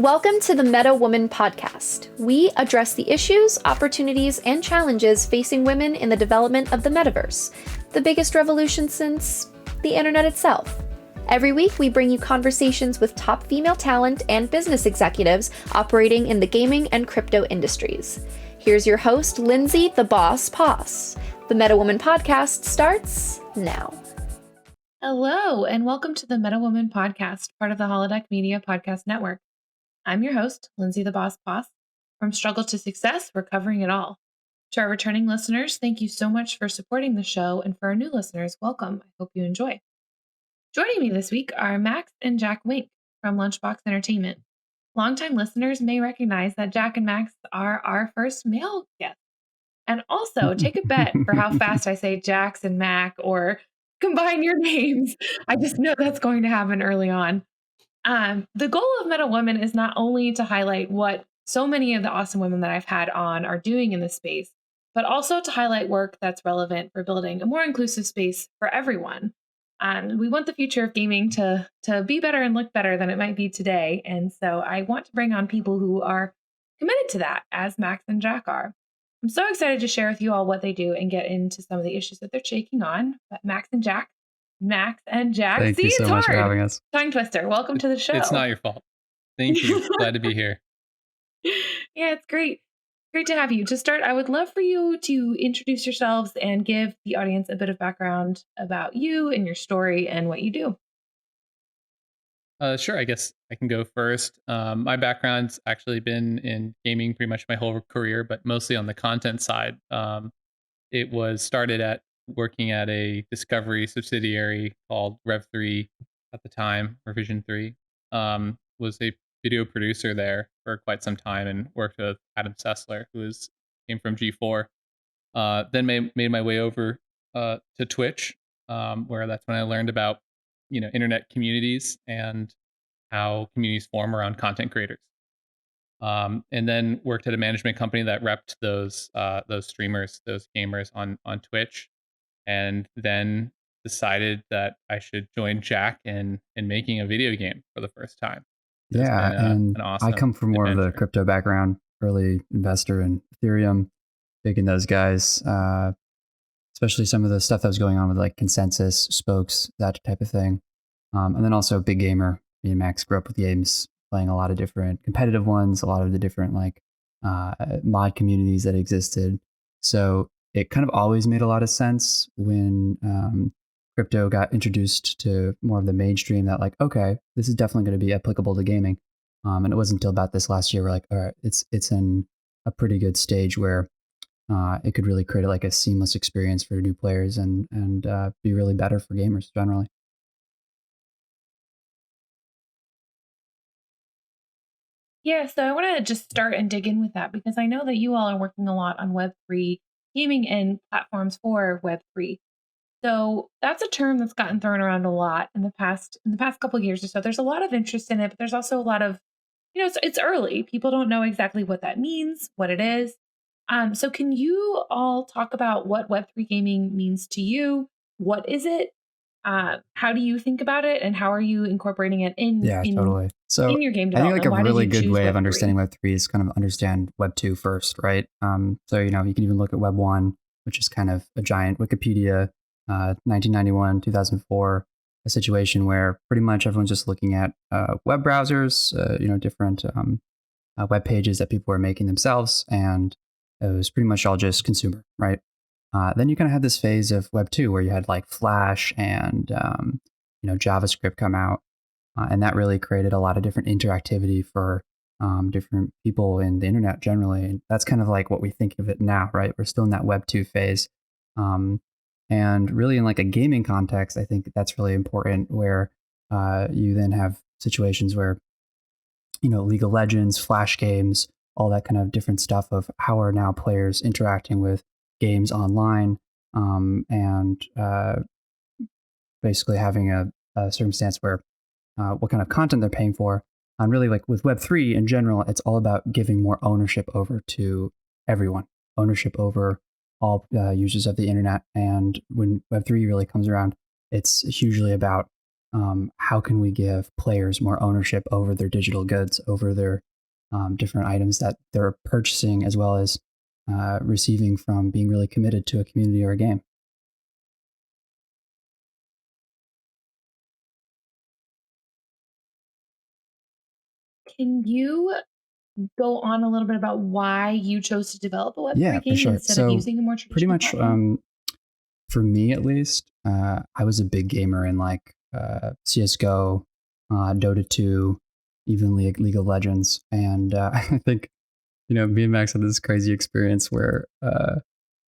Welcome to the Meta Woman podcast. We address the issues, opportunities, and challenges facing women in the development of the metaverse, the biggest revolution since the internet itself. Every week, we bring you conversations with top female talent and business executives operating in the gaming and crypto industries. Here's your host, Lindsay the Boss Poss. The Meta Woman podcast starts now. Hello, and welcome to the Meta Woman podcast, part of the Holodeck Media Podcast Network. I'm your host, Lindsay the Boss Poss. From struggle to success, we're covering it all. To our returning listeners, thank you so much for supporting the show, and for our new listeners, welcome. I hope you enjoy. Joining me this week are Max and Jack Wink from Lunchbox Entertainment. Longtime listeners may recognize that Jack and Max are our first male guests. And also, take a bet for how fast I say Jax and Mac or combine your names. I just know that's going to happen early on. The goal of Meta Woman is not only to highlight what so many of the awesome women that I've had on are doing in this space, but also to highlight work that's relevant for building a more inclusive space for everyone. We want the future of gaming to be better and look better than it might be today. And so I want to bring on people who are committed to that, as Max and Jack are. I'm so excited to share with you all what they do and get into some of the issues that they're taking on. But Max and Jack. Thank you so much for having us. Tongue twister. Welcome to the show. It's not your fault. Thank you. Glad to be here. Yeah, it's great. Great to have you. To start, I would love for you to introduce yourselves and give the audience a bit of background about you and your story and what you do. Sure, I guess I can go first. My background's actually been in gaming pretty much my whole career, but mostly on the content side. It was started at working at a Discovery subsidiary called Web3 at the time, or Vision 3. Was a video producer there for quite some time and worked with Adam Sessler, who came from G4. Then made my way over to Twitch, where that's when I learned about internet communities and how communities form around content creators. And then worked at a management company that repped those streamers, those gamers on Twitch, and then decided that I should join Jack in making a video game for the first time. Yeah, and awesome I come from more of the crypto background, early investor in Ethereum, big in those guys, especially some of the stuff that was going on with like Consensus, Spokes, that type of thing. And then also big gamer. Me and Max grew up with games, playing a lot of different competitive ones, a lot of the different like mod communities that existed. So it kind of always made a lot of sense when crypto got introduced to more of the mainstream that like, okay, this is definitely going to be applicable to gaming. And it wasn't until about this last year we're like, all right, it's in a pretty good stage where it could really create like a seamless experience for new players and be really better for gamers generally. Yeah, so I want to just start and dig in with that because I know that you all are working a lot on Web3 gaming and platforms for Web3. So that's a term that's gotten thrown around a lot in the past couple of years or so. There's a lot of interest in it, but there's also a lot of, it's early. People don't know exactly what that means, what it is. So can you all talk about what Web3 gaming means to you? What is it? How do you think about it, and how are you incorporating it totally. So in your game development? I think like a really good way of understanding Web3 is kind of understand Web2 first, right? So you can even look at Web1, which is kind of a giant Wikipedia, 1991, 2004, a situation where pretty much everyone's just looking at web browsers, different web pages that people were making themselves, and it was pretty much all just consumer, right? Then you kind of had this phase of Web 2 where you had like Flash and JavaScript come out, and that really created a lot of different interactivity for different people in the internet generally. And that's kind of like what we think of it now, right? We're still in that Web 2 phase, and really in like a gaming context, I think that's really important. Where you then have situations where League of Legends, Flash games, all that kind of different stuff of how are now players interacting with games online, and basically having a circumstance where what kind of content they're paying for. And really, like with Web3 in general, it's all about giving more ownership over to everyone, ownership over all users of the internet. And when Web3 really comes around, it's hugely about how can we give players more ownership over their digital goods, over their different items that they're purchasing, as well as receiving from being really committed to a community or a game. Can you go on a little bit about why you chose to develop a Yeah, Web3 for game sure. instead of So using a more pretty traditional much platform? for me at least, I was a big gamer in like CS:GO, Dota 2, even League of Legends, and I think me and Max had this crazy experience where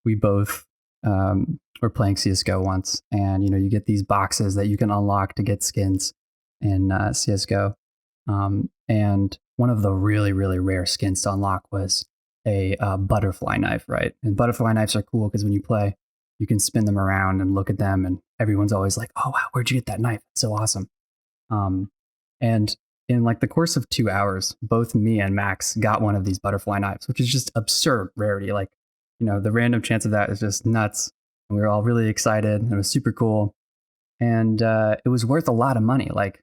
we both were playing CS:GO once, and you get these boxes that you can unlock to get skins in CS:GO, and one of the really really rare skins to unlock was a butterfly knife, right? And butterfly knives are cool because when you play, you can spin them around and look at them, and everyone's always like, "Oh wow, where'd you get that knife? It's so awesome!" Um, and in like the course of 2 hours, both me and Max got one of these butterfly knives, which is just absurd rarity. Like, the random chance of that is just nuts. And we were all really excited. And it was super cool. And it was worth a lot of money. Like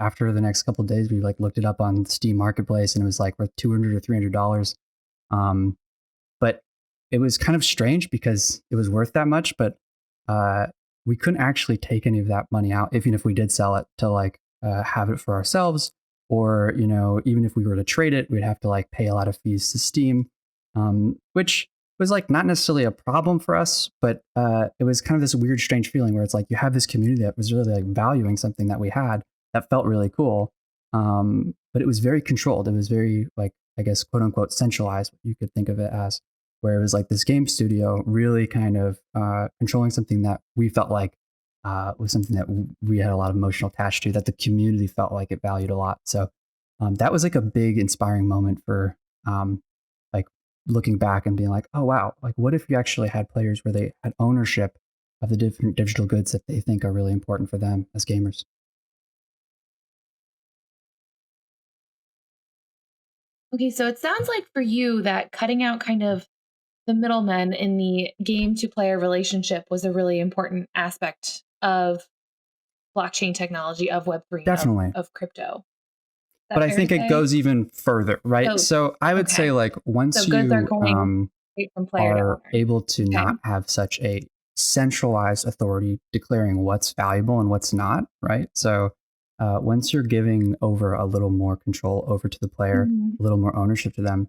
after the next couple of days, we like looked it up on Steam Marketplace, and it was like worth $200 or $300. Um, but it was kind of strange because it was worth that much, but uh, we couldn't actually take any of that money out, even if we did sell it to like have it for ourselves, or even if we were to trade it, we'd have to like pay a lot of fees to Steam, which was like not necessarily a problem for us, but it was kind of this weird, strange feeling where it's like you have this community that was really like valuing something that we had that felt really cool, but it was very controlled. It was very like, I guess, quote unquote, centralized. You could think of it as, where it was like this game studio really kind of controlling something that we felt like was something that we had a lot of emotional attached to, that the community felt like it valued a lot. So that was like a big inspiring moment for like looking back and being like, oh wow, like what if you actually had players where they had ownership of the different digital goods that they think are really important for them as gamers. Okay, so it sounds like for you that cutting out kind of the middlemen in the game to player relationship was a really important aspect of blockchain technology, of Web3, Definitely. of crypto. Is But that I fair to think it say? goes even further, right? So, So I would say okay. like So once goods are you going straight from player to are owner. able to Okay. not have such a centralized authority declaring what's valuable and what's not, right? So once you're giving over a little more control over to the player, Mhm. a little more ownership to them,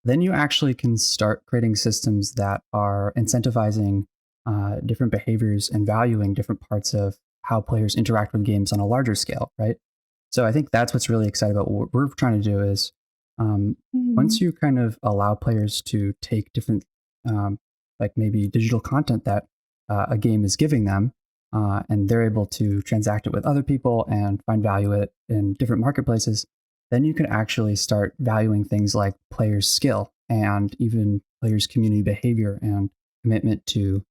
then you actually can start creating systems that are incentivizing different behaviors and valuing different parts of how players interact with games on a larger scale, right? So I think that's what's really exciting about what we're trying to do is once Mhm. you kind of allow players to take different, um, like maybe digital content that a game is giving them, and they're able to transact it with other people and find value in it in different marketplaces, then you can actually start valuing things like players' skill and even players' community behavior and commitment to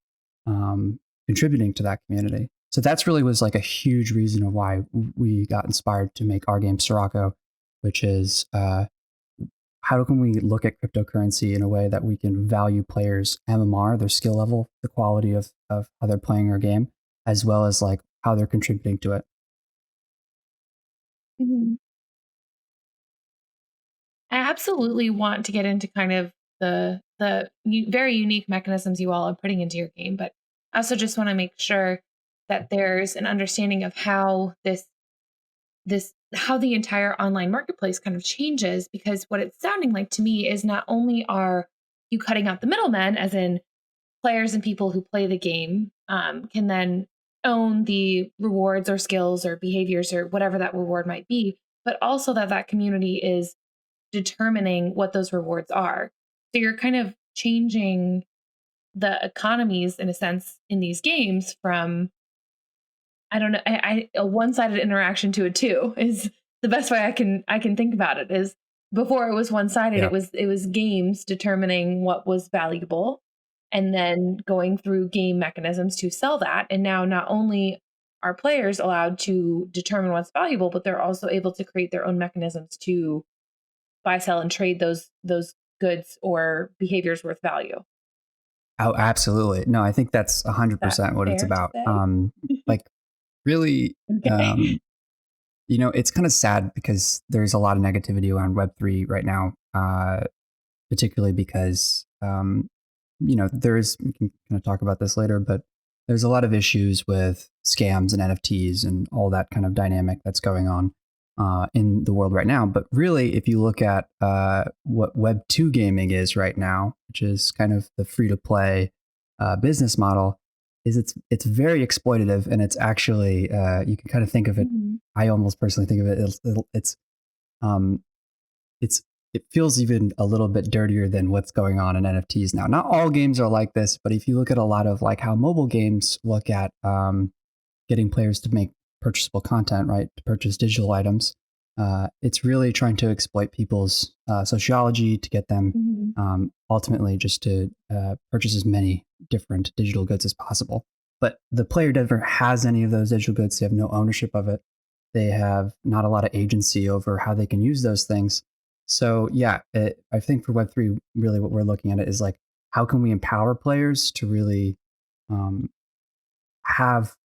contributing to that community. So that's really was like a huge reason of why we got inspired to make our game Sirocco, which is how can we look at cryptocurrency in a way that we can value players' MMR, their skill level, the quality of how they're playing our game, as well as like how they're contributing to it. Mhm. I absolutely want to get into kind of the very unique mechanisms you all are putting into your game, but I also just want to make sure that there's an understanding of how this how the entire online marketplace kind of changes, because what it's sounding like to me is not only are you cutting out the middlemen, as in players and people who play the game can then own the rewards or skills or behaviors or whatever that reward might be, but also that that community is determining what those rewards are. So you're kind of changing the economies in a sense in these games from, I don't know, a one-sided interaction to a two is the best way I can think about it. Is before it was one-sided, Yeah. it was games determining what was valuable and then going through game mechanisms to sell that. And now not only are players allowed to determine what's valuable, but they're also able to create their own mechanisms to buy, sell, and trade those goods or behaviors worth value. Oh, absolutely. No, I think that's Is that 100% what it's fair to about. say? Like really, Okay. it's kind of sad because there's a lot of negativity around Web3 right now, particularly because, we can kind of talk about this later, but there's a lot of issues with scams and NFTs and all that kind of dynamic that's going on in the world right now. But really, if you look at what Web2 gaming is right now, which is kind of the free to play business model, is it's very exploitative, and it's actually you can kind of think of it. Mhm. I almost personally think of it as um, it's it feels even a little bit dirtier than what's going on in NFTs now. Not all games are like this, but if you look at a lot of like how mobile games look at getting players to make purchasable content, right, to purchase digital items, it's really trying to exploit people's sociology to get them Mhm. ultimately just to purchase as many different digital goods as possible. But the player never has any of those digital goods. They have no ownership of it. They have not a lot of agency over how they can use those things. So yeah, I think for Web3, really what we're looking at it is like, how can we empower players to really um, have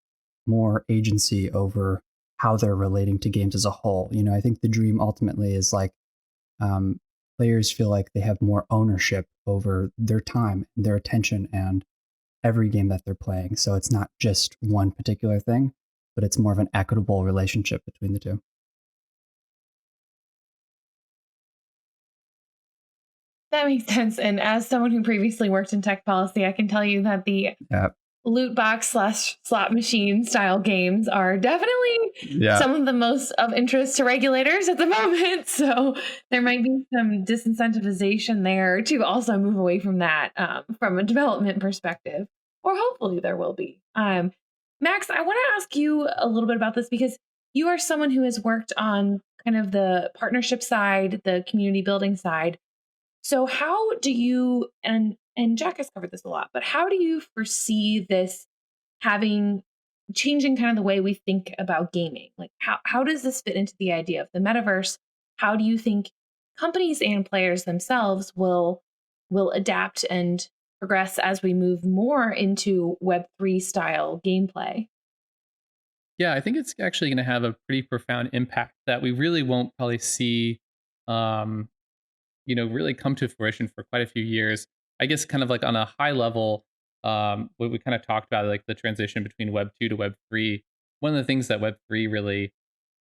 more agency over how they're relating to games as a whole? I think the dream ultimately is like um, players feel like they have more ownership over their time, their attention, and every game that they're playing. So it's not just one particular thing, but it's more of an equitable relationship between the two. That makes sense. And as someone who previously worked in tech policy, I can tell you that the Yeah. loot box slash slot machine style games are definitely Yeah. some of the most of interest to regulators at the moment. So there might be some disincentivization there to also move away from that from a development perspective, or hopefully there will be. Max, I want to ask you a little bit about this because you are someone who has worked on kind of the partnership side, the community building side. So how do you and Jack has covered this a lot, but how do you foresee this having changing kind of the way we think about gaming? Like how does this fit into the idea of the metaverse? How do you think companies and players themselves will adapt and progress as we move more into Web3 style gameplay? Yeah, I think it's actually going to have a pretty profound impact that we really won't probably see, um, really come to fruition for quite a few years. I guess kind of like on a high level, what we kind of talked about, like the transition between Web 2 to Web 3. One of the things that Web 3 really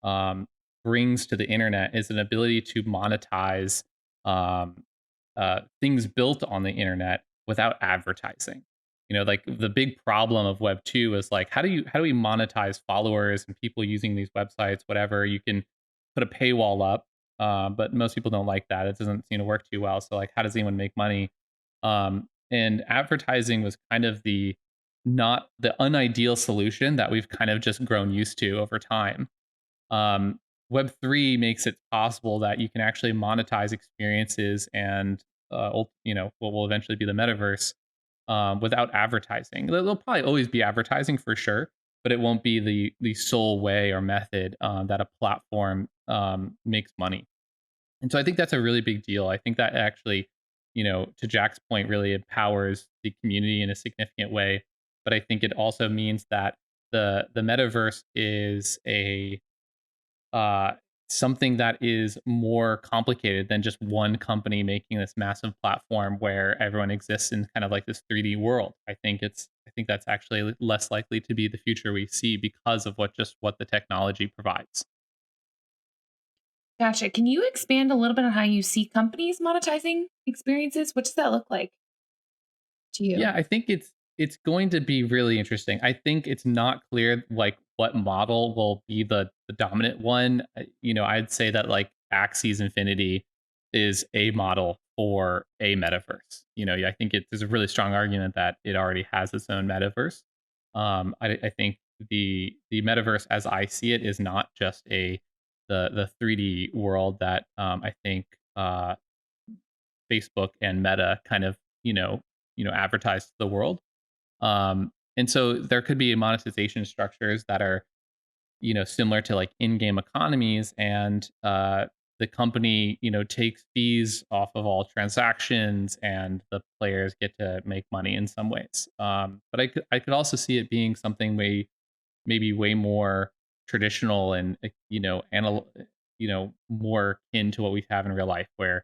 um, brings to the internet is an ability to monetize um, things built on the internet without advertising. Like the big problem of Web 2 is like how do we monetize followers and people using these websites, whatever. You can put a paywall up, but most people don't like that. It doesn't seem to work too well. So like, how does anyone make money? And advertising was kind of the not the unideal solution that we've kind of just grown used to over time. Web3 makes it possible that you can actually monetize experiences and what will eventually be the metaverse without advertising. There'll probably always be advertising for sure, but it won't be the sole way or method that a platform makes money. And so I think that's a really big deal. I think that actually, to Jack's point, really empowers the community in a significant way. But I think it also means that the metaverse is a uh, something that is more complicated than just one company making this massive platform where everyone exists in kind of like this 3D world. I think that's actually less likely to be the future we see because of what the technology provides. Gotcha. Can you expand a little bit on how you see companies monetizing experiences? What does that look like to you? Yeah, I think it's going to be really interesting. I think it's not clear like what model will be the dominant one. I'd say that like Axie's Infinity is a model for a metaverse. I think there's a really strong argument that it already has its own metaverse. I think the metaverse, as I see it, is not just the 3D world that I think Facebook and Meta kind of advertise to the world. And so there could be monetization structures that are similar to like in-game economies, and the company takes fees off of all transactions, and the players get to make money in some ways. But I could also see it being something maybe way more traditional and more akin to what we have in real life, where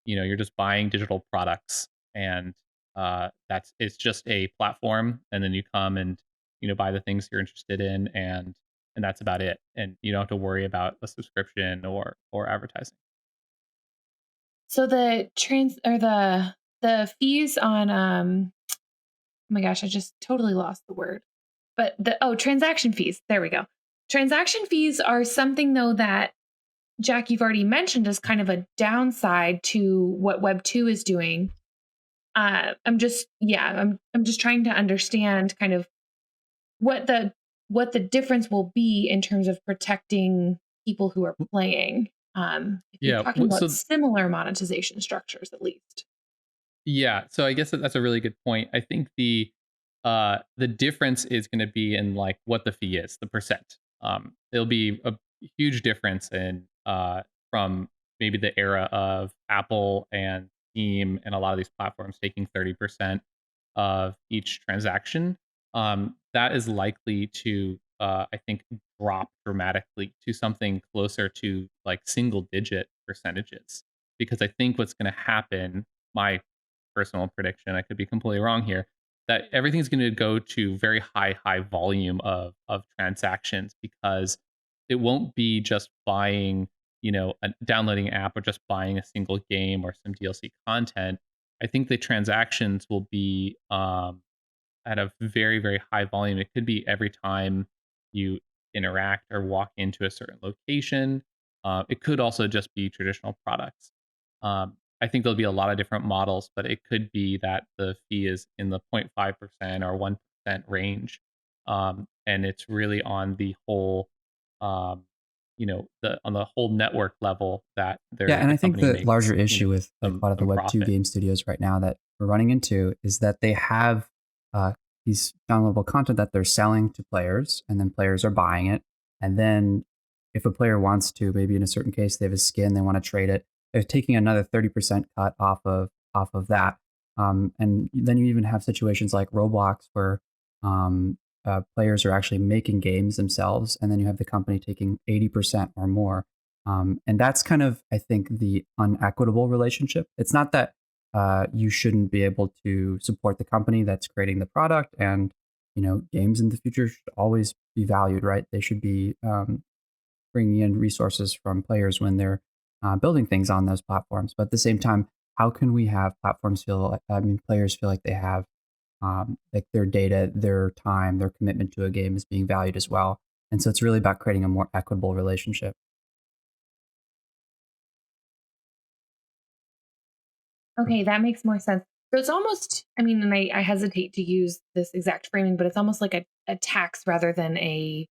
you're just buying digital products, and that's it's just a platform, and then you come and buy the things you're interested in, and that's about it, and you don't have to worry about a subscription or advertising. So the trans or the fees on oh my gosh, I just totally lost the word. But transaction fees. There we go. Transaction fees are something though that Jack, you've already mentioned as kind of a downside to what Web 2 is doing. I'm just trying to understand kind of what the difference will be in terms of protecting people who are playing. If you're Yeah. talking about So similar monetization structures, at least. yeah, so I guess that's a really good point. I think the difference is going to be in like what the fee is, the percent. It'll be a huge difference in from maybe the era of Apple and Steam and a lot of these platforms taking 30% of each transaction. That is likely to I think drop dramatically to something closer to like single digit percentages, because I think what's going to happen, my personal prediction, I could be completely wrong here, that everything's going to go to very high volume of transactions, because it won't be just buying, downloading an app or just buying a single game or some DLC content. I think the transactions will be at a very high volume. It could be every time you interact or walk into a certain location. It could also just be traditional products. I think there'll be a lot of different models, but it could be that the fee is in the 0.5% or 1% range. And it's really on the whole, the on the whole network level that Yeah, and the I think company the makes, larger issue with like a lot of the some Web 2 profit. game studios right now that we're running into is that they have uh, these downloadable content that they're selling to players, and then players are buying it. And then if a player wants to, maybe in a certain case, they have a skin, they want to trade it, they're taking another 30% cut off of that. And then you even have situations like Roblox where players are actually making games themselves, and then you have the company taking 80% or more, and that's kind of, I think, the unequitable relationship. It's not that you shouldn't be able to support the company that's creating the product, and games in the future should always be valued, right? They should be bringing in resources from players when they're building things on those platforms. But at the same time, how can we have platforms feel like, I mean, players feel like they have like their data, their time, their commitment to a game is being valued as well? And so it's really about creating a more equitable relationship. Okay, that makes more sense. So it's almost, I mean, and I hesitate to use this exact framing, but it's almost like a tax rather than a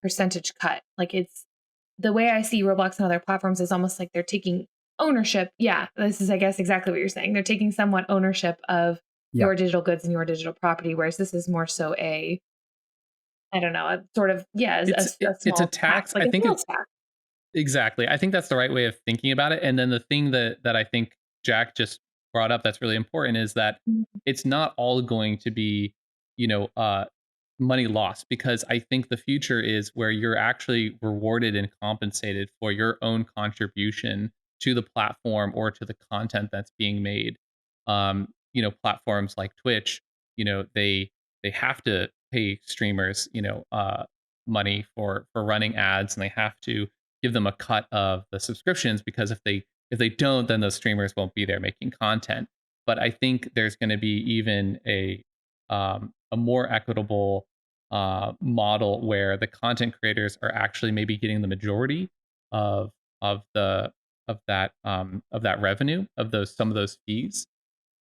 percentage cut. Like it's the way I see Roblox and other platforms is almost like they're taking ownership. Yeah, this is, I guess, exactly what you're saying. They're taking somewhat ownership of Yeah. your digital goods and your digital property, whereas this is more so I don't know, a sort of, yeah, a It's a small tax, tax. like I a think sales it's tax. exactly. I think that's the right way of thinking about it. And then the thing that I think Jack just brought up that's really important is that Mhm. it's not all going to be, you know, uh, money lost, because I think the future is where you're actually rewarded and compensated for your own contribution to the platform or to the content that's being made. Platforms like Twitch, they have to pay streamers, money for running ads, and they have to give them a cut of the subscriptions, because if they don't, then those streamers won't be there making content. But I think there's going to be even a more equitable model where the content creators are actually maybe getting the majority of of the of that revenue, of those some of those fees,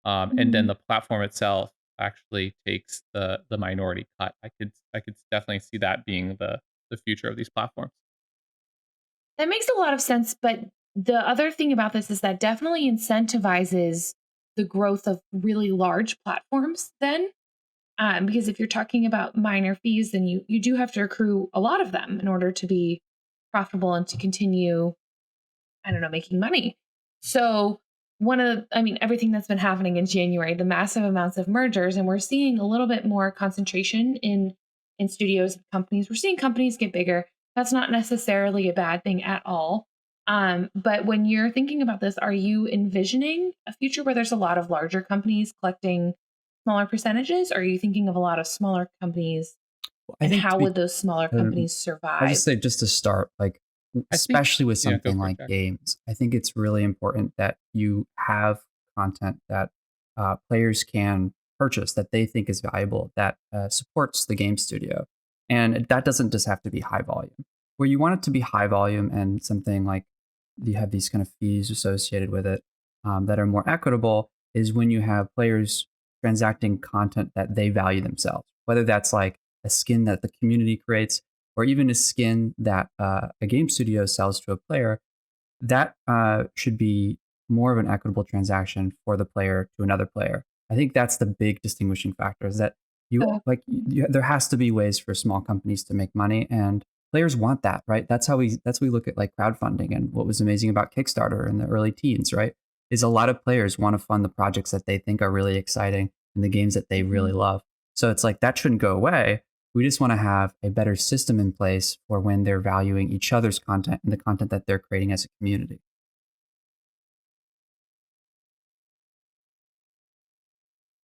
and then Mhm. the platform itself actually takes the minority cut. I could definitely see that being the future of these platforms. That makes a lot of sense. But the other thing about this is that definitely incentivizes the growth of really large platforms then. Because if you're talking about minor fees, then you do have to accrue a lot of them in order to be profitable and to continue, I don't know, making money. So I mean, everything that's been happening in January, the massive amounts of mergers, and we're seeing a little bit more concentration in in studios and companies. We're seeing companies get bigger. That's not necessarily a bad thing at all. But when you're thinking about this, are you envisioning a future where there's a lot of larger companies collecting smaller percentages? Or are you thinking of a lot of smaller companies? I And think how would those smaller companies I'll survive? just say, just to start, like, I think, especially with yeah, go something for it, like Jack. games, I think it's really important that you have content that players can purchase that they think is valuable, that supports the game studio. And that doesn't just have to be high volume. Where you want it to be high volume and something like you have these kind of fees associated with it that are more equitable is when you have players transacting content that they value themselves, whether that's like a skin that the community creates or even a skin that a game studio sells to a player. That should be more of an equitable transaction for the player to another player. I think that's the big distinguishing factor is that there has to be ways for small companies to make money, and players want that, right? That's how we look at like crowdfunding. And what was amazing about Kickstarter in the early teens, right, is a lot of players want to fund the projects that they think are really exciting and the games that they really love. So it's like that shouldn't go away. We just want to have a better system in place for when they're valuing each other's content and the content that they're creating as a community.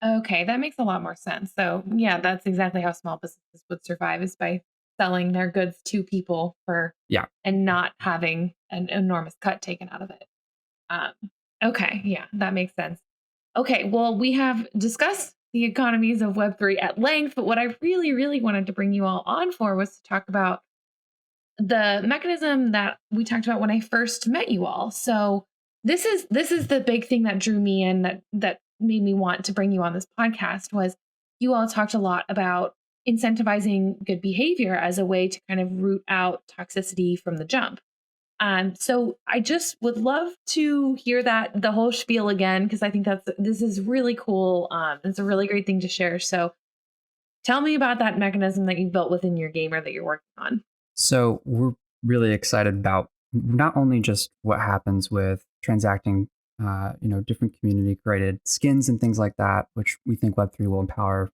Okay, that makes a lot more sense. So, yeah, that's exactly how small businesses would survive is by selling their goods to people for Yeah. and not having an enormous cut taken out of it. Um, okay, yeah, that makes sense. Okay, well, we have discussed the economies of Web3 at length, but what I really, really wanted to bring you all on for was to talk about the mechanism that we talked about when I first met you all. So this is the big thing that drew me in that made me want to bring you on this podcast was you all talked a lot about incentivizing good behavior as a way to kind of root out toxicity from the jump. So I just would love to hear that the whole spiel again because I think this is really cool. It's a really great thing to share. So tell me about that mechanism that you built within your gamer that you're working on. So we're really excited about not only just what happens with transacting, different community created skins and things like that, which we think Web3 will empower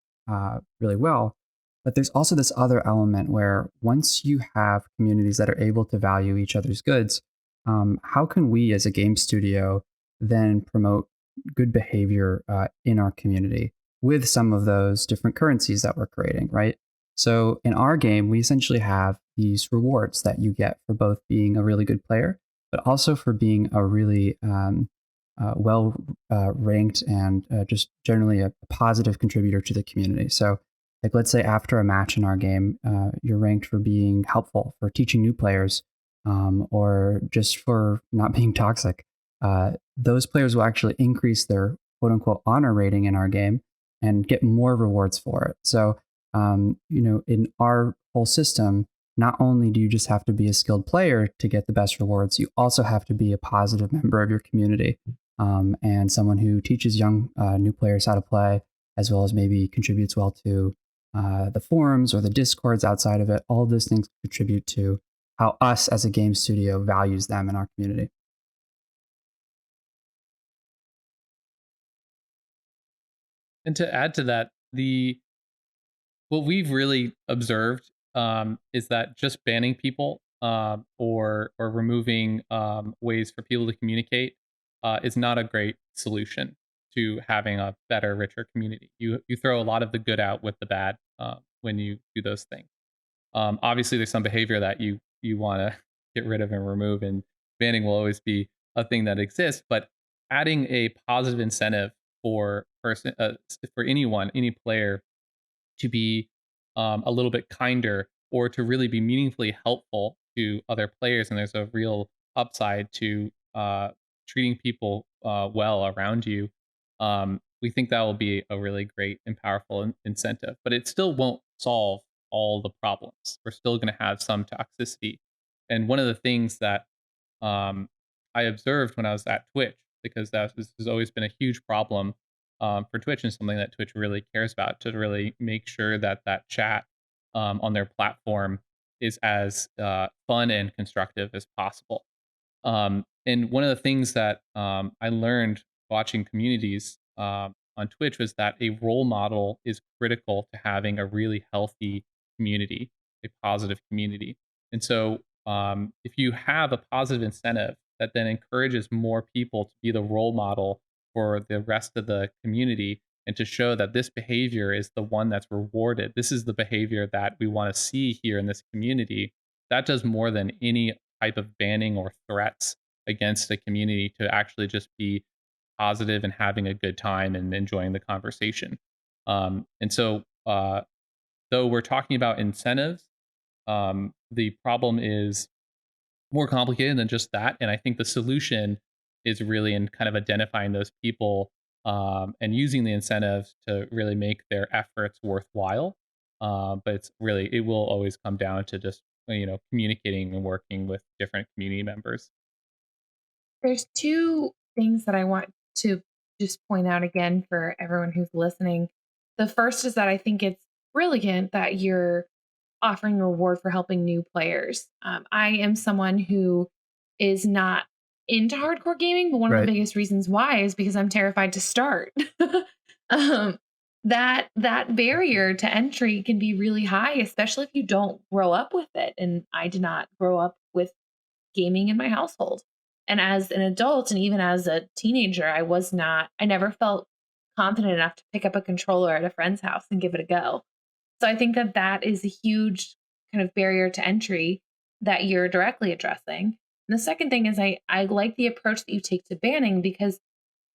really well. But there's also this other element where once you have communities that are able to value each other's goods, how can we as a game studio then promote good behavior in our community with some of those different currencies that we're creating, right? So in our game, we essentially have these rewards that you get for both being a really good player, but also for being a really well ranked and just generally a positive contributor to the community. So, like, let's say after a match in our game, you're ranked for being helpful, for teaching new players, or just for not being toxic. Those players will actually increase their quote unquote honor rating in our game and get more rewards for it. So, in our whole system, not only do you just have to be a skilled player to get the best rewards, you also have to be a positive member of your community and someone who teaches young new players how to play, as well as maybe contributes well to the forums or the discords outside of it. All of those things contribute to how us as a game studio values them in our community. And to add to that, the what we've really observed is that just banning people or removing ways for people to communicate is not a great solution to having a better, richer community. You throw a lot of the good out with the bad when you do those things. Obviously, there's some behavior that you want to get rid of and remove, and banning will always be a thing that exists. But adding a positive incentive for anyone, any player to be a little bit kinder or to really be meaningfully helpful to other players. And there's a real upside to treating people well around you. We think that will be a really great and powerful incentive, but it still won't solve all the problems. We're still going to have some toxicity. And one of the things that I observed when I was at Twitch, because this has always been a huge problem for Twitch and something that Twitch really cares about to really make sure that that chat on their platform is as fun and constructive as possible. And one of the things that I learned watching communities on Twitch was that a role model is critical to having a really healthy community, a positive community. And so if you have a positive incentive that then encourages more people to be the role model for the rest of the community and to show that this behavior is the one that's rewarded, this is the behavior that we want to see here in this community, that does more than any type of banning or threats against a community to actually just be positive and having a good time and enjoying the conversation. And so, though we're talking about incentives, the problem is more complicated than just that. And I think the solution is really in kind of identifying those people and using the incentives to really make their efforts worthwhile. But it's really, it will always come down to just, communicating and working with different community members. There's two things that I want to just point out again for everyone who's listening. The first is that I think it's brilliant that you're offering a reward for helping new players. I am someone who is not into hardcore gaming, but one of Right. the biggest reasons why is because I'm terrified to start. um, that barrier to entry can be really high, especially if you don't grow up with it. And I did not grow up with gaming in my household. And as an adult and even as a teenager, I never felt confident enough to pick up a controller at a friend's house and give it a go. So I think that that is a huge kind of barrier to entry that you're directly addressing. And the second thing is I like the approach that you take to banning, because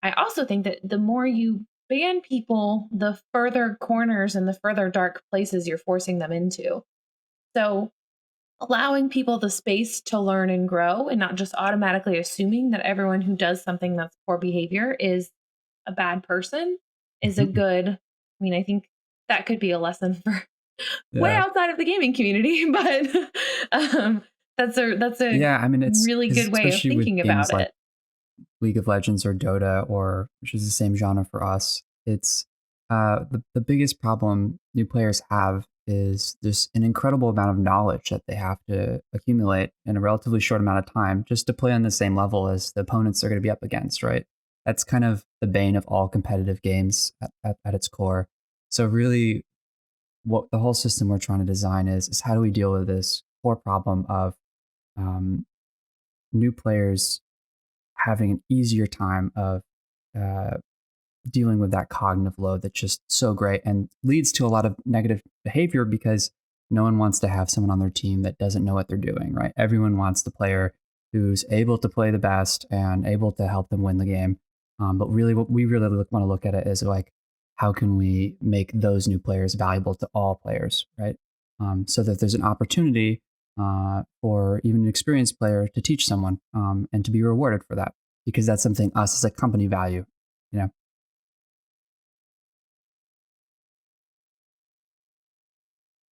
I also think that the more you ban people, the further corners and the further dark places you're forcing them into. So allowing people the space to learn and grow and not just automatically assuming that everyone who does something that's poor behavior is a bad person is a good, I mean, I think that could be a lesson for way Yeah. outside of the gaming community, but that's a Yeah. I mean, it's really 'cause good way of especially with thinking games about like it. League of Legends or Dota, or which is the same genre for us. It's the biggest problem new players have is there's an incredible amount of knowledge that they have to accumulate in a relatively short amount of time just to play on the same level as the opponents they're going to be up against, right? That's kind of the bane of all competitive games at its core. So really, what the whole system we're trying to design is how do we deal with this core problem of um, new players having an easier time of uh, dealing with that cognitive load that's just so great and leads to a lot of negative behavior because no one wants to have someone on their team that doesn't know what they're doing, right? Everyone wants the player who's able to play the best and able to help them win the game. But really, what we really want to look at it is like, how can we make those new players valuable to all players, right? So that there's an opportunity for even an experienced player to teach someone and to be rewarded for that, because that's something us as a company value, you know?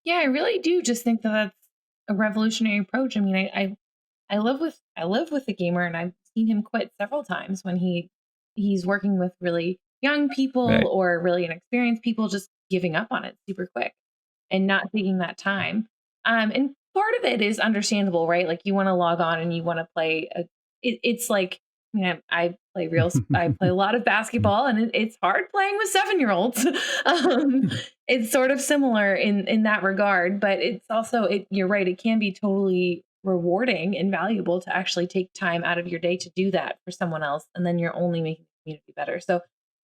Yeah, I really do just think that that's a revolutionary approach. I mean, I live with a gamer, and I've seen him quit several times when he's working with really young people Right. or really inexperienced people, just giving up on it super quick and not taking that time. And part of it is understandable, right? Like you want to log on and you want to play it's like, I play I play a lot of basketball, and it's hard playing with 7-year-olds. um, it's sort of similar in that regard, but it's also you're right, it can be totally rewarding and valuable to actually take time out of your day to do that for someone else, and then you're only making the community better. So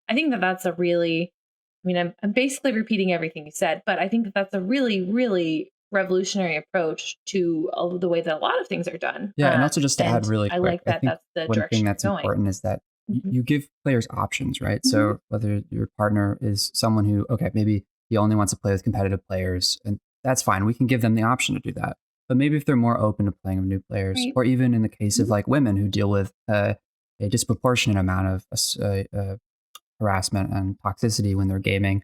I think that that's a really, I'm basically repeating everything you said, but I think that that's a really, really revolutionary approach to the way that a lot of things are done. Yeah, and also just to add And really I quick, like I that think that's the one thing direction that's you're going. important is that Mhm. you give players options, right? Mhm. So whether your partner is someone who, okay, maybe he only wants to play with competitive players, and that's fine. We can give them the option to do that. But maybe if they're more open to playing with new players, Right. or even in the case of Mhm. like women who deal with a disproportionate amount of harassment and toxicity when they're gaming,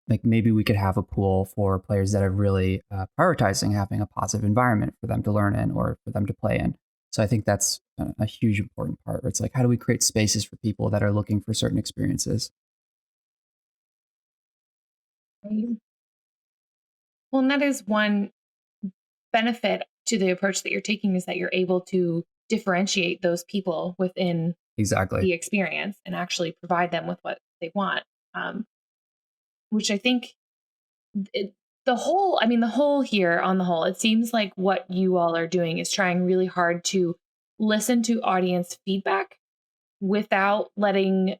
like maybe we could have a pool for players that are really prioritizing having a positive environment for them to learn in or for them to play in. So I think that's a huge important part where it's like, how do we create spaces for people that are looking for certain experiences? Right. Well, and that is one benefit to the approach that you're taking, is that you're able to differentiate those people within Exactly. the experience and actually provide them with what they want. Um, which I think it, the whole here on the whole, it seems like what you all are doing is trying really hard to listen to audience feedback without letting,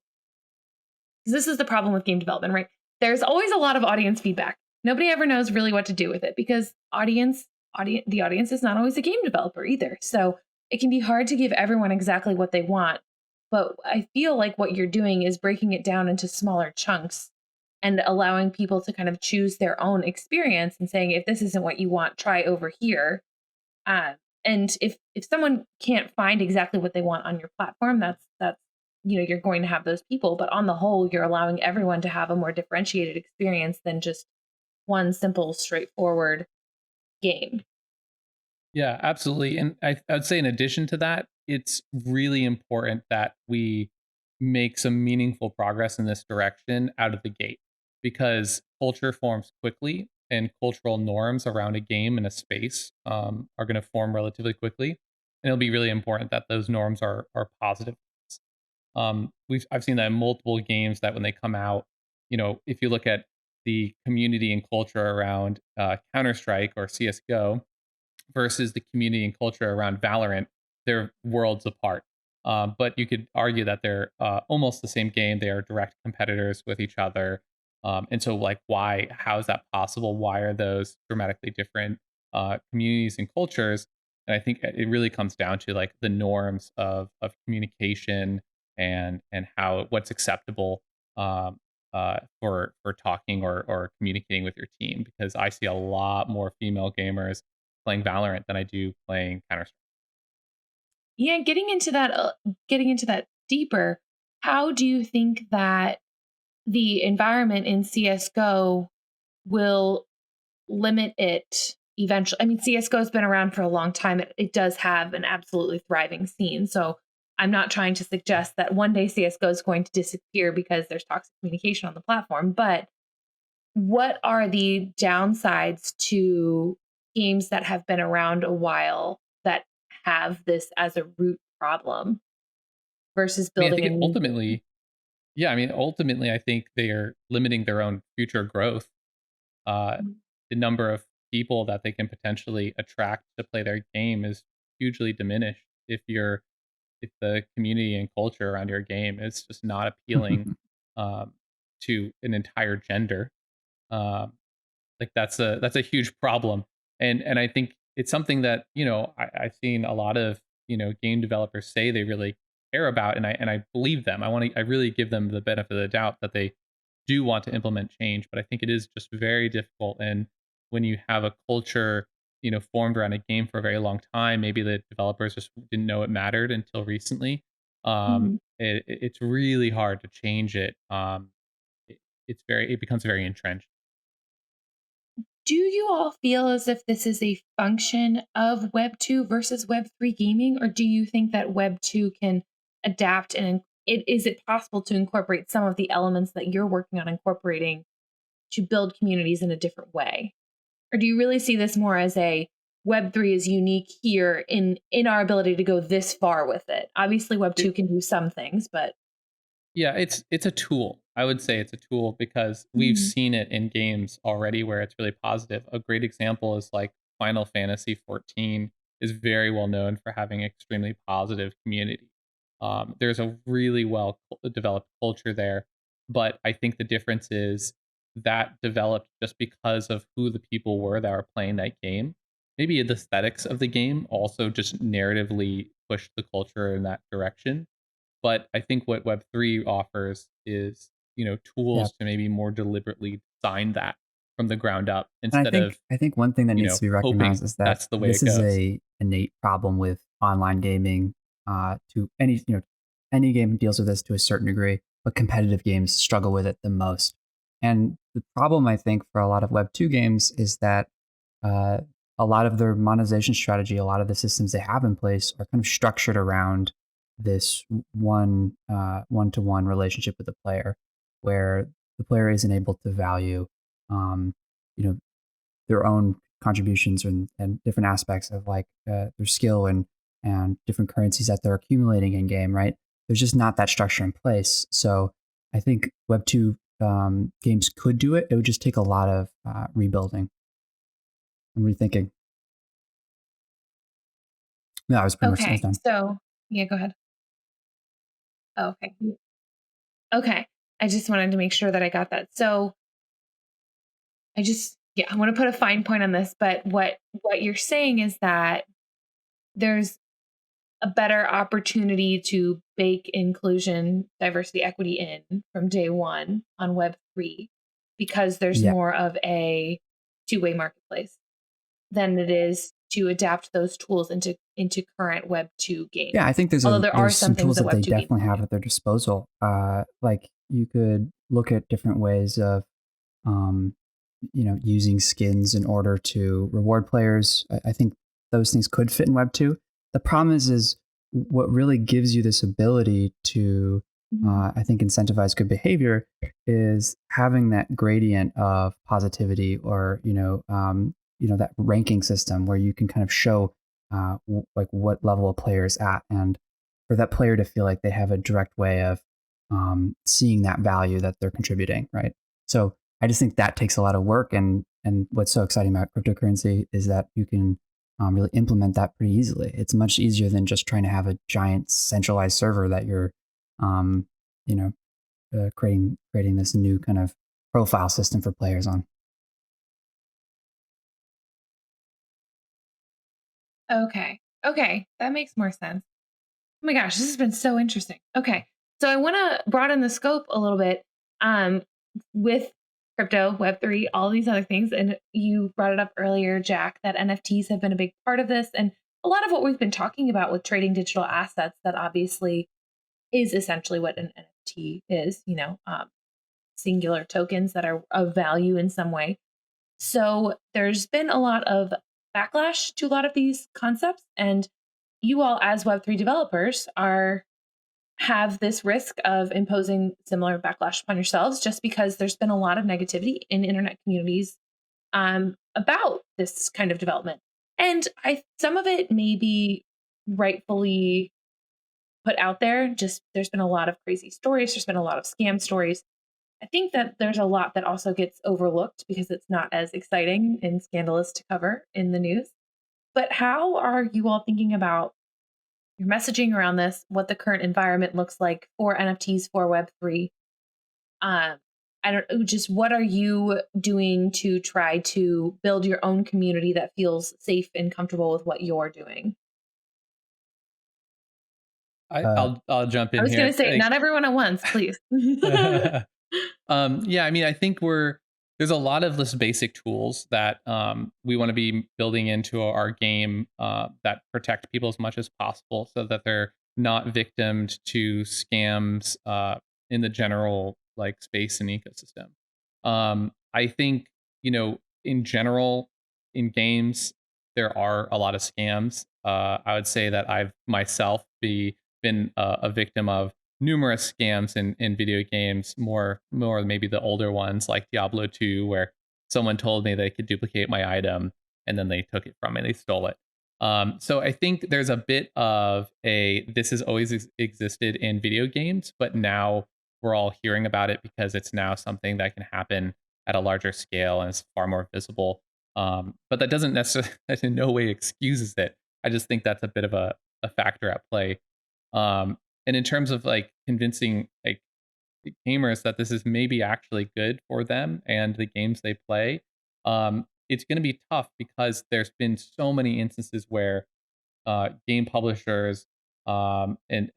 because this is the problem with game development, right? There's always a lot of audience feedback. Nobody ever knows really what to do with it because the audience is not always a game developer either. So it can be hard to give everyone exactly what they want. But I feel like what you're doing is breaking it down into smaller chunks and allowing people to kind of choose their own experience and saying, if this isn't what you want, try over here. And if someone can't find exactly what they want on your platform, that's you're going to have those people. But on the whole, you're allowing everyone to have a more differentiated experience than just one simple, straightforward game. Yeah, absolutely. And I'd say in addition to that, it's really important that we make some meaningful progress in this direction out of the gate because culture forms quickly and cultural norms around a game and a space are going to form relatively quickly. And it'll be really important that those norms are positive. I've seen that in multiple games that when they come out, if you look at the community and culture around Counter-Strike or CS:GO versus the community and culture around Valorant, they're worlds apart. But you could argue that they're almost the same game. They are direct competitors with each other. And so, like, how is that possible? Why are those dramatically different communities and cultures? And I think it really comes down to like the norms of communication and what's acceptable for talking or communicating with your team. Because I see a lot more female gamers playing Valorant than I do playing Counter Strike. Yeah, getting into that deeper, how do you think that the environment in CS:GO will limit it eventually? I mean, CS:GO has been around for a long time. It does have an absolutely thriving scene. So I'm not trying to suggest that one day CS:GO is going to disappear because there's toxic communication on the platform. But what are the downsides to games that have been around a while that have this as a root problem versus I mean, I building think a new game? ultimately, I think they are limiting their own future growth. Uh, the number of people that they can potentially attract to play their game is hugely diminished if the community and culture around your game is just not appealing um, to an entire gender. Um, like that's a huge problem, and I think it's something that I've seen a lot of game developers say they really care about, and I believe them. I really give them the benefit of the doubt that they do want to implement change, but I think it is just very difficult. And when you have a culture formed around a game for a very long time, maybe the developers just didn't know it mattered until recently. Mhm. It's really hard to change it. It, it becomes very entrenched. Do you all feel as if this is a function of Web 2 versus Web 3 gaming, or do you think that Web 2 can adapt and is it possible to incorporate some of the elements that you're working on incorporating to build communities in a different way? Or do you really see this more as a Web 3 is unique here in our ability to go this far with it? Obviously Web 2 can do some things, but Yeah, it's a tool. I would say it's a tool because we've Mhm. seen it in games already where it's really positive. A great example is like Final Fantasy 14 is very well known for having extremely positive community. There's a really well developed culture there, but I think the difference is that developed just because of who the people were that were playing that game. Maybe the aesthetics of the game also just narratively pushed the culture in that direction, but I think what Web3 offers is, Yeah. tools to maybe more deliberately design that from the ground up And instead of, I think one thing that needs to be recognized hoping is that that's the way this it is goes. a innate problem with online gaming. To any game deals with this to a certain degree, but competitive games struggle with it the most. And the problem I think for a lot of Web 2 games is that uh, a lot of their monetization strategy, a lot of the systems they have in place are kind of structured around this one-to-one relationship with the player, where the player isn't able to value, um, you know, their own contributions and different aspects of like their skill and different currencies that they're accumulating in game. Right? There's just not that structure in place. So I think Web 2 games could do it. It would just take a lot of rebuilding. I'm rethinking. No, I was Okay. done. So, yeah, go ahead. Oh, okay. Okay. I just wanted to make sure that I got that. So, yeah, I want to put a fine point on this, but what you're saying is that there's a better opportunity to bake inclusion, diversity, equity in from day one on Web3 because there's Yeah. more of a two-way marketplace than it is to adapt those tools into current Web2 games. Yeah, I think Although there are there's some some things tools that that they Web2 games definitely can have do. at their disposal. Like you could look at different ways of, um, using skins in order to reward players. I think those things could fit in Web two. The problem is what really gives you this ability to, Mhm. I think, incentivize good behavior is having that gradient of positivity, or that ranking system where you can kind of show like what level a player is at, and for that player to feel like they have a direct way of seeing that value that they're contributing, right? So I just think that takes a lot of work, and what's so exciting about cryptocurrency is that you can really implement that pretty easily. It's much easier than just trying to have a giant centralized server that you're, um, you know, creating this new kind of profile system for players on. Okay. Okay. That makes more sense. Oh my gosh, this has been so interesting. Okay. So I want to broaden the scope a little bit um, with crypto, Web3, all these other things. And you brought it up earlier, Jack, that NFTs have been a big part of this. And a lot of what we've been talking about with trading digital assets, that obviously is essentially what an NFT is, singular tokens that are of value in some way. So there's been a lot of backlash to a lot of these concepts. And you all, as Web3 developers, have this risk of imposing similar backlash upon yourselves just because there's been a lot of negativity in internet communities about this kind of development. And some of it may be rightfully put out there. Just there's been a lot of crazy stories. There's been a lot of scam stories. I think that there's a lot that also gets overlooked because it's not as exciting and scandalous to cover in the news. But how are you all thinking about your messaging around this, what the current environment looks like for NFTs for Web3? Um, I don't just what are you doing to try to build your own community that feels safe and comfortable with what you're doing? Uh, I'll jump I in was going here. to say, not everyone at once, please. Yeah, I mean, I think there's a lot of this basic tools that we want to be building into our game that protect people as much as possible, so that they're not victimed to scams in the general like space and ecosystem. I think in general in games there are a lot of scams. I would say that I've myself been a victim of numerous scams in video games, more maybe the older ones like Diablo 2, where someone told me they could duplicate my item and then they took it from me, they stole it. So I think there's a bit of this has always existed in video games, but now we're all hearing about it because it's now something that can happen at a larger scale and is far more visible. But that doesn't necessarily, that in no way excuses it. I just think that's a bit of a factor at play. And in terms of like convincing like gamers that this is maybe actually good for them and the games they play, it's going to be tough because there's been so many instances where game publishers and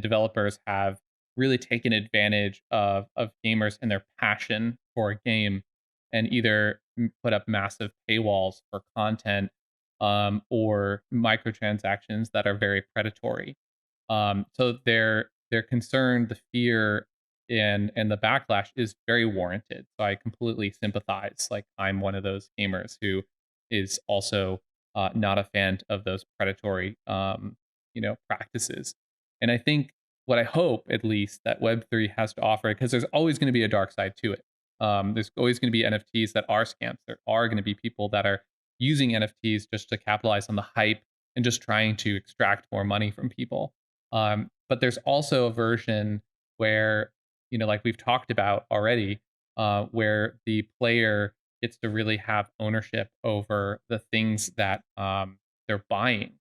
developers have really taken advantage of gamers and their passion for a game, and either put up massive paywalls for content or microtransactions that are very predatory. So their concern, the fear, and the backlash is very warranted. So I completely sympathize. Like I'm one of those gamers who is also not a fan of those predatory, practices. And I think what I hope, at least, that Web3 has to offer, because there's always going to be a dark side to it. There's always going to be NFTs that are scams. There are going to be people that are using NFTs just to capitalize on the hype and just trying to extract more money from people. But there's also a version where, like we've talked about already, where the player gets to really have ownership over the things that they're buying.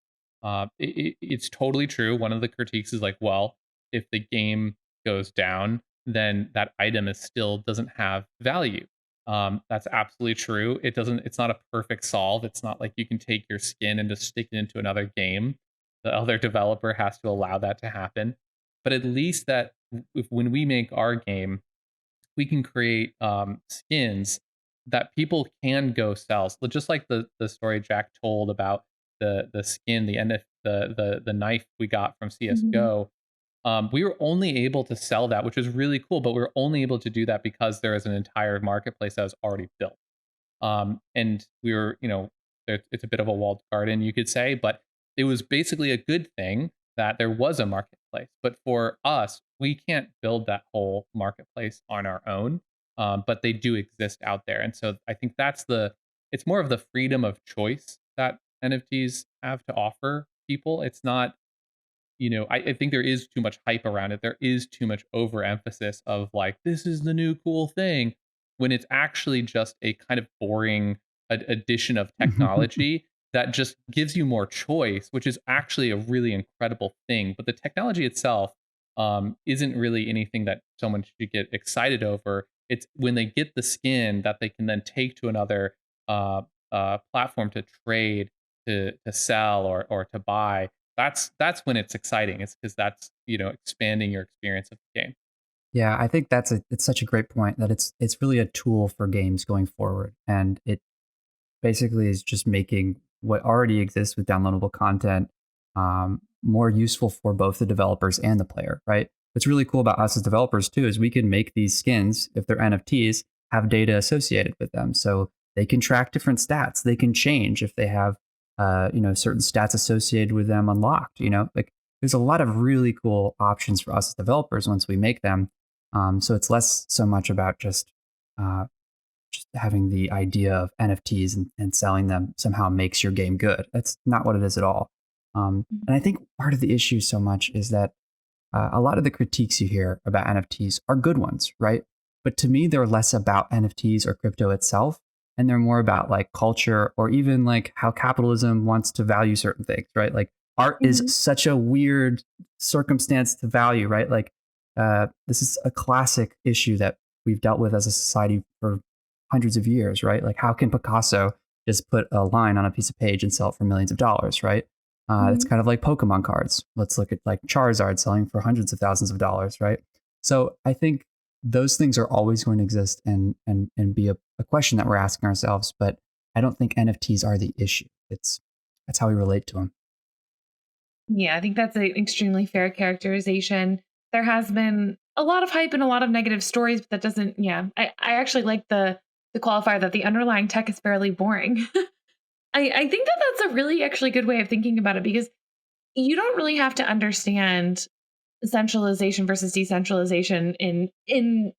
It's totally true. One of the critiques is like, well, if the game goes down, then that item is still doesn't have value. That's absolutely true. It doesn't. It's not a perfect solve. It's not like you can take your skin and just stick it into another game. The other developer has to allow that to happen. But at least that if, when we make our game, we can create skins that people can go sell. So just like the story Jack told about the skin, the NF, the knife we got from Mhm. CS:GO. We were only able to sell that, which was really cool, but we were only able to do that because there is an entire marketplace that was already built. And we were, it's a bit of a walled garden, you could say, but it was basically a good thing that there was a marketplace. But for us, we can't build that whole marketplace on our own, but they do exist out there. And so I think it's more of the freedom of choice that NFTs have to offer people. It's not, I think there is too much hype around it. There is too much overemphasis of like, this is the new cool thing, when it's actually just a kind of boring addition of technology that just gives you more choice, which is actually a really incredible thing. But the technology itself isn't really anything that someone should get excited over. It's when they get the skin that they can then take to another platform to trade, to sell or to buy. That's when it's exciting. It's because that's expanding your experience of the game. Yeah, I think it's such a great point that it's really a tool for games going forward, and it basically is just making what already exists with downloadable content more useful for both the developers and the player. Right? What's really cool about us as developers too is we can make these skins, if they're NFTs, have data associated with them, so they can track different stats. They can change if they have certain stats associated with them unlocked. Like there's a lot of really cool options for us as developers once we make them. So it's less so much about uh, just having the idea of NFTs and selling them somehow makes your game good. That's not what it is at all. And I think part of the issue so much is that a lot of the critiques you hear about NFTs are good ones, right? But to me, they're less about NFTs or crypto itself, and they're more about like culture or even like how capitalism wants to value certain things, right? Like art is Mhm. such a weird circumstance to value, right? Like this is a classic issue that we've dealt with as a society for hundreds of years, right? Like how can Picasso just put a line on a piece of page and sell it for millions of dollars, right? It's Mhm. kind of like Pokemon cards. Let's look at like Charizard selling for hundreds of thousands of dollars, right? So I think those things are always going to exist and be a question that we're asking ourselves. But I don't think NFTs are the issue. That's how we relate to them. Yeah, I think that's an extremely fair characterization. There has been a lot of hype and a lot of negative stories, but that doesn't, yeah. I actually like the qualifier that the underlying tech is fairly boring. I think that that's a really actually good way of thinking about it because you don't really have to understand centralization versus decentralization in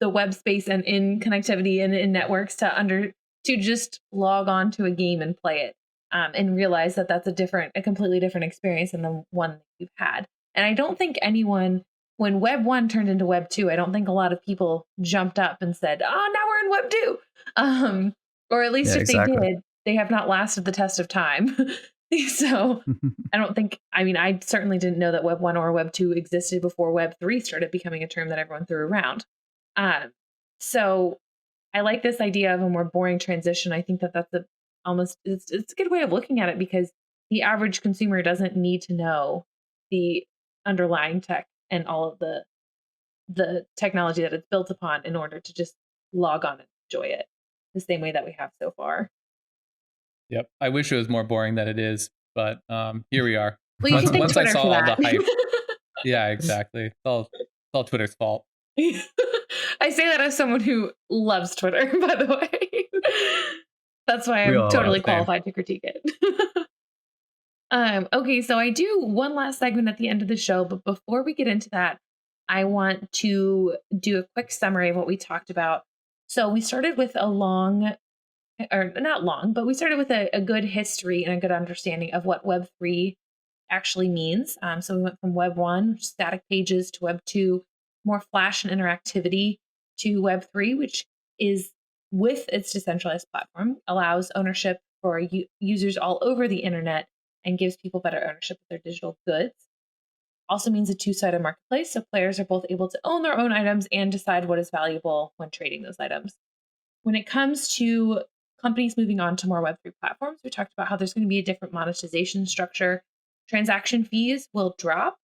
the web space and in connectivity and in networks to just log on to a game and play it, and realize that that's a completely different experience than the one that you've had. And I don't think anyone, when Web 1 turned into Web 2, I don't think a lot of people jumped up and said, oh, now we're in Web 2. Or at least Yeah, if they exactly. did, they have not lasted the test of time. So I don't think, I mean, I certainly didn't know that Web 1 or Web 2 existed before Web 3 started becoming a term that everyone threw around. Um, so I like this idea of a more boring transition. I think that that's it's a good way of looking at it because the average consumer doesn't need to know the underlying tech and all of the technology that it's built upon in order to just log on and enjoy it the same way that we have so far. Yep. I wish it was more boring than it is, but here we are. Well, you can Once thank once I Twitter saw for all that. the hype, yeah, exactly. It's all Twitter's fault. I say that as someone who loves Twitter, by the way. That's why We I'm all Yeah, totally are. same. qualified to critique it. Okay, so I do one last segment at the end of the show, but before we get into that, I want to do a quick summary of what we talked about. So we started with a long, or not long, but we started with a good history and a good understanding of what Web3 actually means. So we went from Web 1, static pages, to Web 2, more flash and interactivity, to Web 3, which is with its decentralized platform, allows ownership for users all over the internet and gives people better ownership of their digital goods. Also means a two-sided marketplace, so players are both able to own their own items and decide what is valuable when trading those items. When it comes to companies moving on to more Web3 platforms, we talked about how there's going to be a different monetization structure. Transaction fees will drop.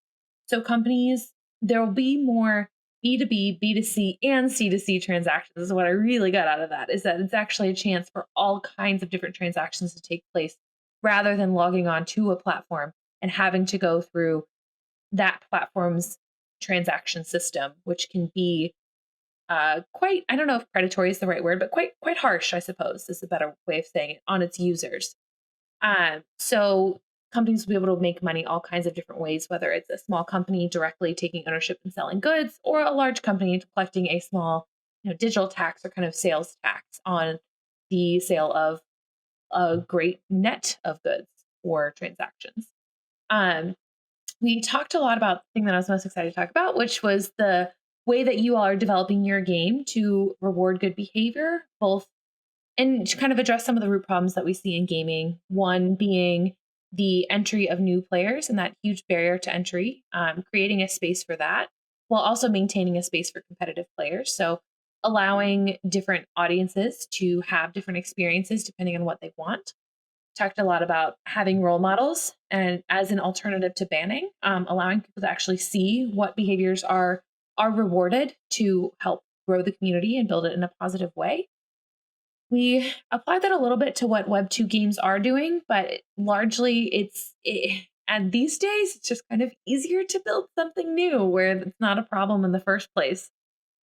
So companies, there will be more B2B, B2C, and C2C transactions. This is what I really got out of that, is that it's actually a chance for all kinds of different transactions to take place rather than logging on to a platform and having to go through that platform's transaction system, which can be quite, I don't know if predatory is the right word, but quite harsh, I suppose, is a better way of saying it, on its users. So companies will be able to make money all kinds of different ways, whether it's a small company directly taking ownership and selling goods, or a large company collecting a small, digital tax or kind of sales tax on the sale of a great net of goods or transactions. We talked a lot about the thing that I was most excited to talk about, which was the way that you all are developing your game to reward good behavior, both and to kind of address some of the root problems that we see in gaming. One being the entry of new players and that huge barrier to entry, creating a space for that, while also maintaining a space for competitive players. So allowing different audiences to have different experiences depending on what they want. Talked a lot about having role models and as an alternative to banning, allowing people to actually see what behaviors are rewarded to help grow the community and build it in a positive way. We applied that a little bit to what Web2 games are doing, but largely and these days, it's just kind of easier to build something new where it's not a problem in the first place.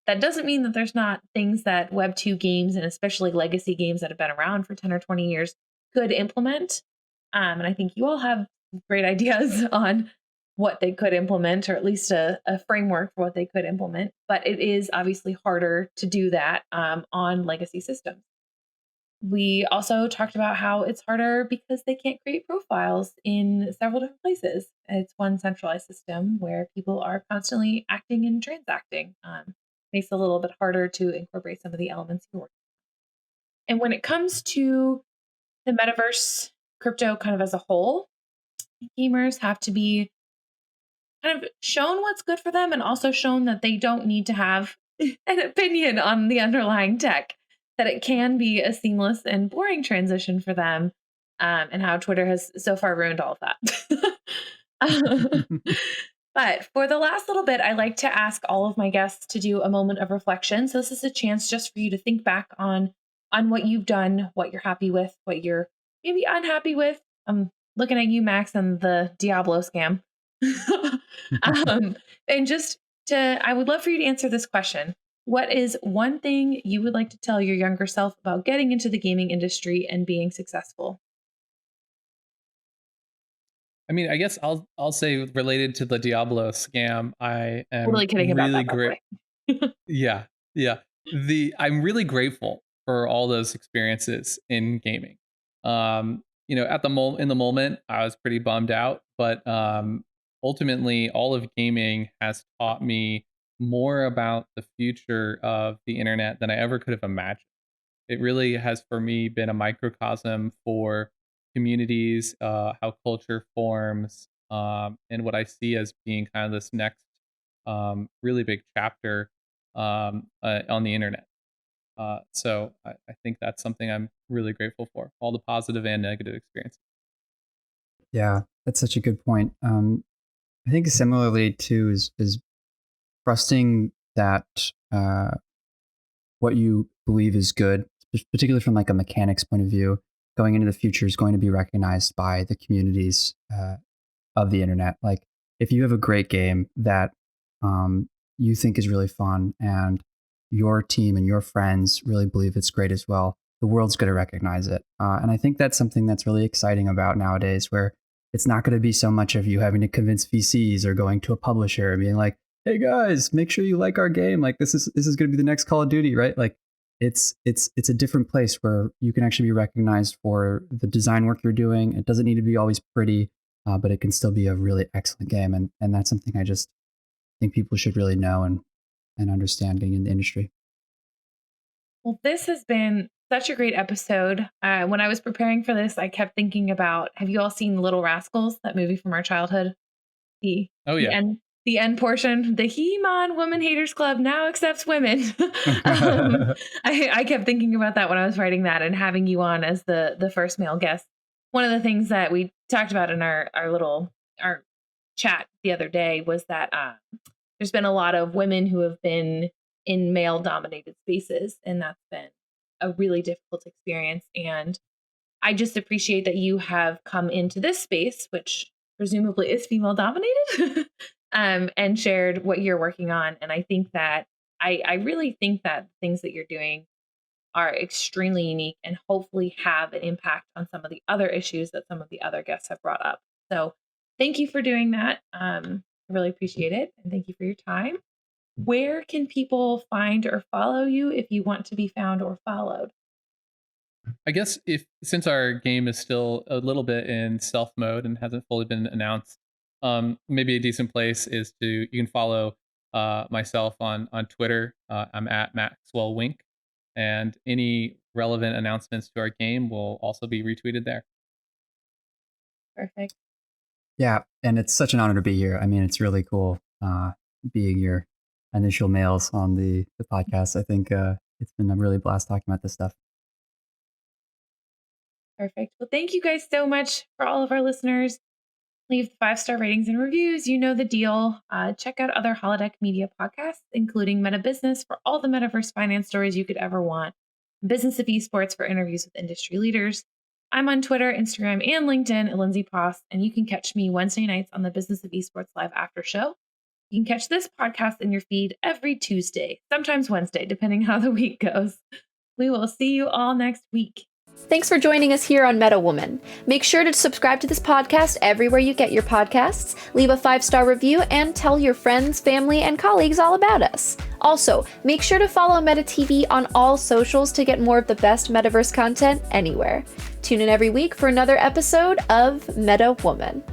That doesn't mean that there's not things that Web2 games, and especially legacy games that have been around for 10 or 20 years, could implement. And I think you all have great ideas on what they could implement, or at least a framework for what they could implement. But it is obviously harder to do that on legacy systems. We also talked about how it's harder because they can't create profiles in several different places. It's one centralized system where people are constantly acting and transacting. Makes it a little bit harder to incorporate some of the elements you're working on. And when it comes to the metaverse, crypto kind of as a whole, gamers have to be kind of shown what's good for them and also shown that they don't need to have an opinion on the underlying tech, that it can be a seamless and boring transition for them, and how Twitter has so far ruined all of that. But for the last little bit, I like to ask all of my guests to do a moment of reflection. So this is a chance just for you to think back on what you've done, what you're happy with, what you're maybe unhappy with. I'm looking at you, Max, and the Diablo scam. And just I would love for you to answer this question. What is one thing you would like to tell your younger self about getting into the gaming industry and being successful? I mean, I guess I'll say related to the Diablo scam, I am Really kidding about really that, by the great. way. Yeah, yeah. I'm really grateful for all those experiences in gaming. At in the moment, I was pretty bummed out, but ultimately, all of gaming has taught me more about the future of the internet than I ever could have imagined. It really has, for me, been a microcosm for communities, how culture forms, and what I see as being kind of this next really big chapter on the internet. So I think that's something I'm really grateful for, all the positive and negative experiences. Yeah, that's such a good point. I think similarly too is trusting that what you believe is good, particularly from like a mechanics point of view, going into the future is going to be recognized by the communities of the internet. Like if you have a great game that you think is really fun and your team and your friends really believe it's great as well, the world's going to recognize it. And I think that's something that's really exciting about nowadays, where it's not going to be so much of you having to convince VCs or going to a publisher and being like, hey guys, make sure you like our game. Like this is going to be the next Call of Duty, right? Like it's a different place where you can actually be recognized for the design work you're doing. It doesn't need to be always pretty, but it can still be a really excellent game. And that's something I just think people should really know and understand being in the industry. Well, this has been such a great episode. When I was preparing for this, I kept thinking about, have you all seen Little Rascals, that movie from our childhood? The, Oh, the yeah. end, the end portion, the He-Man Woman Haters Club now accepts women. I kept thinking about that when I was writing that and having you on as the first male guest. One of the things that we talked about in our chat the other day was that there's been a lot of women who have been in male dominated spaces, and that's been a really difficult experience. And I just appreciate that you have come into this space, which presumably is female dominated, and shared what you're working on. And I think that I really think that things that you're doing are extremely unique and hopefully have an impact on some of the other issues that some of the other guests have brought up. So thank you for doing that. I really appreciate it. And thank you for your time. Where can people find or follow you if you want to be found or followed? I guess since our game is still a little bit in stealth mode and hasn't fully been announced, maybe a decent place is you can follow myself on Twitter. I'm at Maxwell Wink, and any relevant announcements to our game will also be retweeted there. Perfect. Yeah, and it's such an honor to be here. I mean, it's really cool being your initial males on the podcast. I think it's been a really blast talking about this stuff. Perfect. Well, thank you guys so much for all of our listeners. Leave 5-star ratings and reviews. You know the deal. Check out other Holodeck Media podcasts, including Meta Business for all the metaverse finance stories you could ever want, Business of Esports for interviews with industry leaders. I'm on Twitter, Instagram, and LinkedIn at Lindsay Poss, and you can catch me Wednesday nights on the Business of Esports Live After Show. You can catch this podcast in your feed every Tuesday, sometimes Wednesday, depending how the week goes. We will see you all next week. Thanks for joining us here on Meta Woman. Make sure to subscribe to this podcast everywhere you get your podcasts, leave a 5-star review, and tell your friends, family, and colleagues all about us. Also, make sure to follow Meta TV on all socials to get more of the best metaverse content anywhere. Tune in every week for another episode of Meta Woman.